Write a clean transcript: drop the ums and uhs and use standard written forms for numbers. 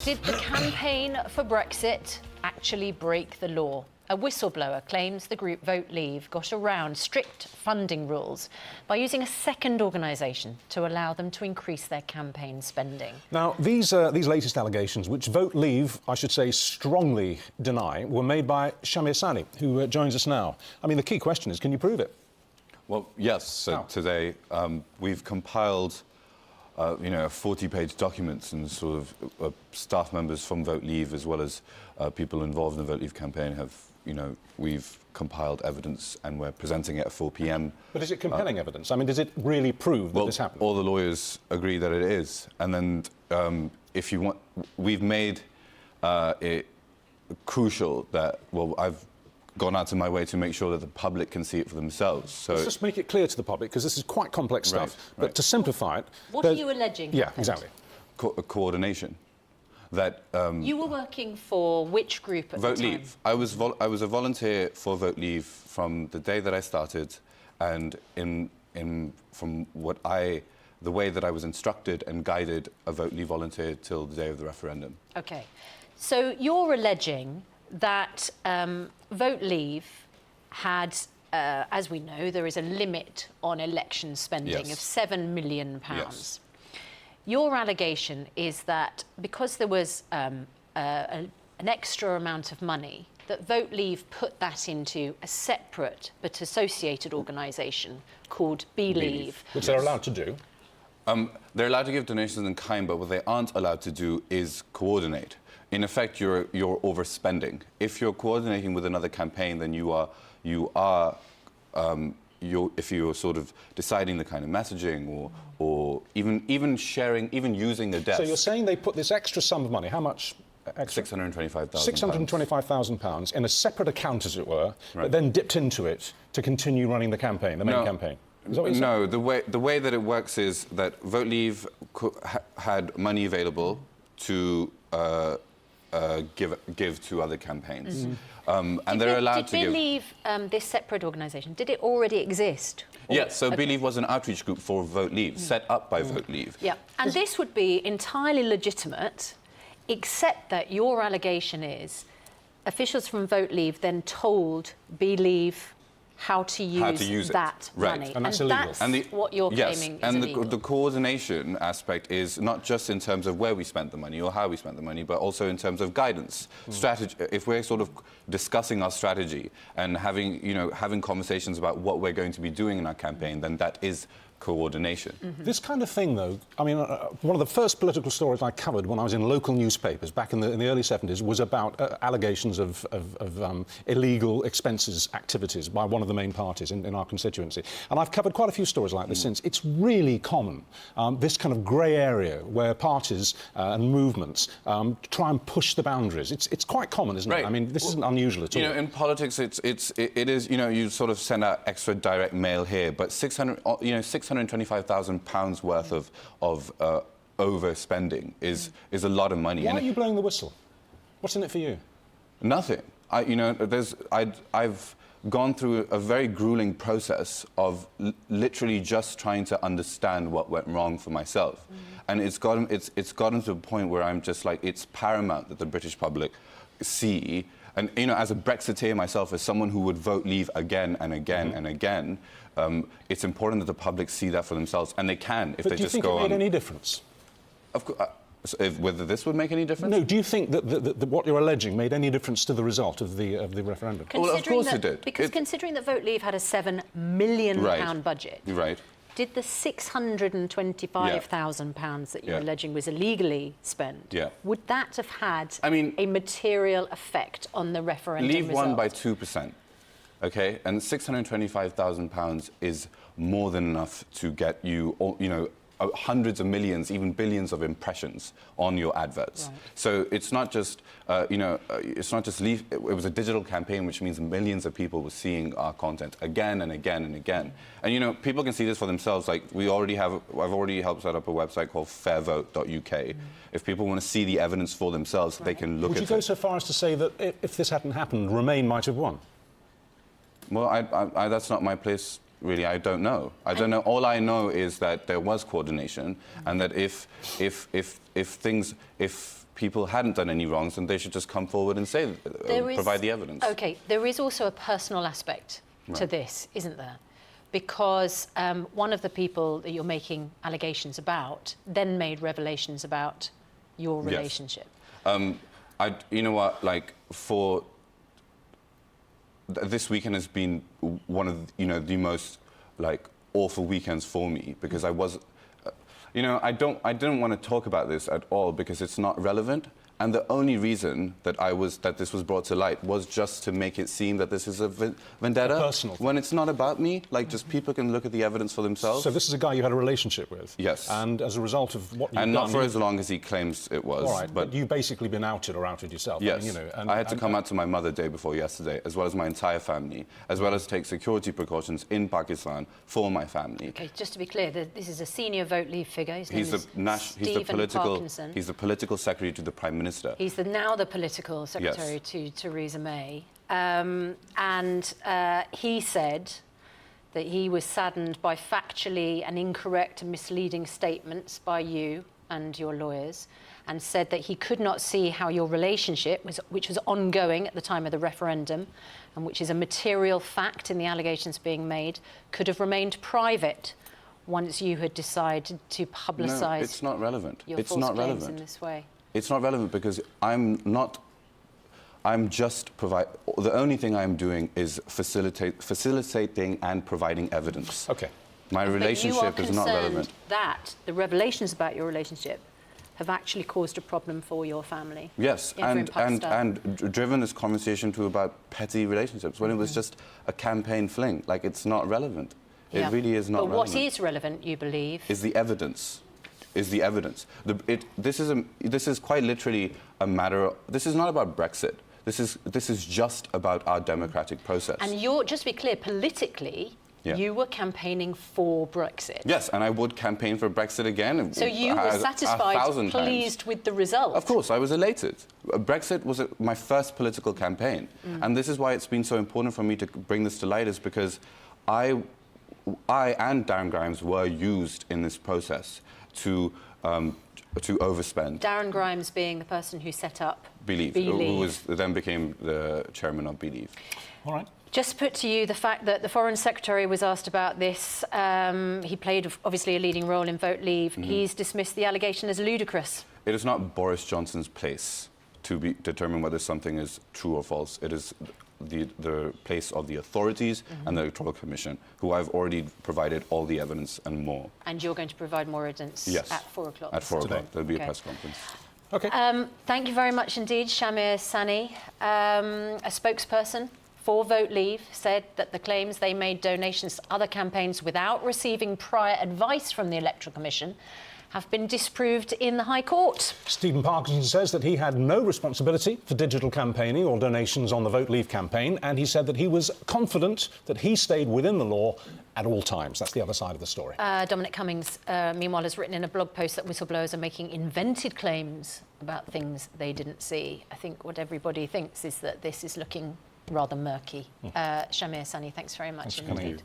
Did the campaign for Brexit actually break the law? A whistleblower claims the group Vote Leave got around strict funding rules by using a second organisation to allow them to increase their campaign spending. Now, these latest allegations, which Vote Leave, I should say, strongly deny, were made by Shahmir Sanni, who joins us now. I mean, the key question is, can you prove it? Well, yes. So today we've compiled 40-page documents, and sort of staff members from Vote Leave, as well as people involved in the Vote Leave campaign, have, we've compiled evidence, and we're presenting it at 4 p.m. But is it compelling evidence? I mean, does it really prove that this happened? All the lawyers agree that it is, and then if you want, we've made it crucial that, I've gone out of my way to make sure that the public can see it for themselves. So let's just make it clear to the public, because this is quite complex stuff. But to simplify it... What are you alleging? Yeah, happened? exactly. Coordination. That you were working for which group at Vote the time? Leave. I was a volunteer for Vote Leave from the day that I started, and from the way that I was instructed and guided a Vote Leave volunteer till the day of the referendum. Okay, so you're alleging that Vote Leave had, as we know, there is a limit on election spending of £7 million. Yes. Your allegation is that because there was an extra amount of money, that Vote Leave put that into a separate but associated organisation called Believe. Which they're allowed to do. They're allowed to give donations in kind, but what they aren't allowed to do is coordinate. In effect, you're overspending. If you're coordinating with another campaign, then if you're sort of deciding the kind of messaging, or even sharing, even using a desk. So you're saying they put this extra sum of money, how much extra? £625,000. £625,000 in a separate account, as it were, but then dipped into it to continue running the campaign, the main campaign. Is that what you're saying? No, the way that it works is that Vote Leave had money available to give to other campaigns. And they're allowed to give... Did Believe, this separate organisation, did it already exist? Yes, so Believe was an outreach group for Vote Leave, set up by Vote Leave. Yeah, and this would be entirely legitimate, except that your allegation is officials from Vote Leave then told Believe how to use that money. And that's illegal. That's what you're claiming is illegal. And the coordination aspect is not just in terms of where we spent the money or how we spent the money, but also in terms of guidance, strategy. If we're sort of discussing our strategy and having conversations about what we're going to be doing in our campaign, then that is coordination. This kind of thing, though, I mean, one of the first political stories I covered when I was in local newspapers back in the early 70s was about allegations of illegal expenses activities by one of the main parties in our constituency. And I've covered quite a few stories like this since. It's really common, this kind of grey area where parties and movements try and push the boundaries. It's quite common, isn't it? I mean, this isn't unusual at all. In politics, it is, you sort of send out extra direct mail here, but £625,000 worth of overspending is a lot of money. Why are you blowing the whistle? What's in it for you? Nothing. I've gone through a very grueling process of literally just trying to understand what went wrong for myself, and it's gotten to a point where I'm just like, it's paramount that the British public see. And as a Brexiteer myself, as someone who would Vote Leave again and again and again, it's important that the public see that for themselves, and they can if they just go on. Do you think it made any difference? Of course, whether this would make any difference? No. Do you think that what you're alleging made any difference to the result of the referendum? Well, of course it did. Because considering that Vote Leave had a £7 million budget, did the £625,000 that you're alleging was illegally spent, would that have had a material effect on the referendum Leave result? won by 2%, okay? And £625,000 is more than enough to get you, hundreds of millions, even billions of impressions on your adverts. So it's not just, it's not just Leave. It was a digital campaign, which means millions of people were seeing our content again and again and again. And people can see this for themselves. Like I've already helped set up a website called fairvote.uk. If people want to see the evidence for themselves, they can look at it. Would you go so far as to say that if this hadn't happened, Remain might have won? Well, that's not my place really, I don't know. I don't know. All I know is that there was coordination, and that if people hadn't done any wrongs, then they should just come forward and say, provide the evidence. Okay, there is also a personal aspect to this, isn't there? Because one of the people that you're making allegations about then made revelations about your relationship. You know what, like, this weekend has been one of, the most, like, awful weekends for me, because I was, I didn't want to talk about this at all because it's not relevant. And the only reason that this was brought to light was just to make it seem that this is a vendetta. A personal thing. When it's not about me, like, just people can look at the evidence for themselves. So this is a guy you had a relationship with? Yes. And as a result of what you've done... And not for as long as he claims it was. All right, but you've basically been outed or outed yourself. Yes. I mean, I had to come out to my mother day before yesterday, as well as my entire family, as well as take security precautions in Pakistan for my family. Okay, just to be clear, this is a senior Vote Leave figure. His name is Hawkins. He's the political secretary to the Prime Minister. He's now the political secretary to Theresa May. He said that he was saddened by factually and incorrect and misleading statements by you and your lawyers, and said that he could not see how your relationship, which was ongoing at the time of the referendum, and which is a material fact in the allegations being made, could have remained private once you had decided to publicise. No, it's not relevant. Your false claims in this way. It's not relevant because the only thing I'm doing is facilitating and providing evidence. Okay. My relationship is not relevant. That the revelations about your relationship have actually caused a problem for your family. Yes, and driven this conversation to about petty relationships when it was just a campaign fling. Like, it's not relevant. Yeah. It really is not relevant. But what is relevant, you believe, is the evidence. This is quite literally a matter. This is not about Brexit. This is just about our democratic process. And just to be clear, politically, you were campaigning for Brexit. Yes, and I would campaign for Brexit again. So you were satisfied, pleased with the result? Of course, I was elated. Brexit was my first political campaign. And this is why it's been so important for me to bring this to light, is because I and Darren Grimes were used in this process to overspend. Darren Grimes being the person who set up Believe, who then became the chairman of Believe. All right. Just put to you the fact that the Foreign Secretary was asked about this. He played, obviously, a leading role in Vote Leave. He's dismissed the allegation as ludicrous. It is not Boris Johnson's place to determine whether something is true or false. It is the place of the authorities and the Electoral Commission, who I've already provided all the evidence and more. And you're going to provide more evidence at 4 o'clock? At 4 o'clock. There'll be a press conference. Okay. Thank you very much indeed, Shahmir Sanni. A spokesperson for Vote Leave said that the claims they made donations to other campaigns without receiving prior advice from the Electoral Commission have been disproved in the High Court. Stephen Parkinson says that he had no responsibility for digital campaigning or donations on the Vote Leave campaign, and he said that he was confident that he stayed within the law at all times. That's the other side of the story. Dominic Cummings, meanwhile, has written in a blog post that whistleblowers are making invented claims about things they didn't see. I think what everybody thinks is that this is looking rather murky. Shahmir Sanni, thanks very much indeed.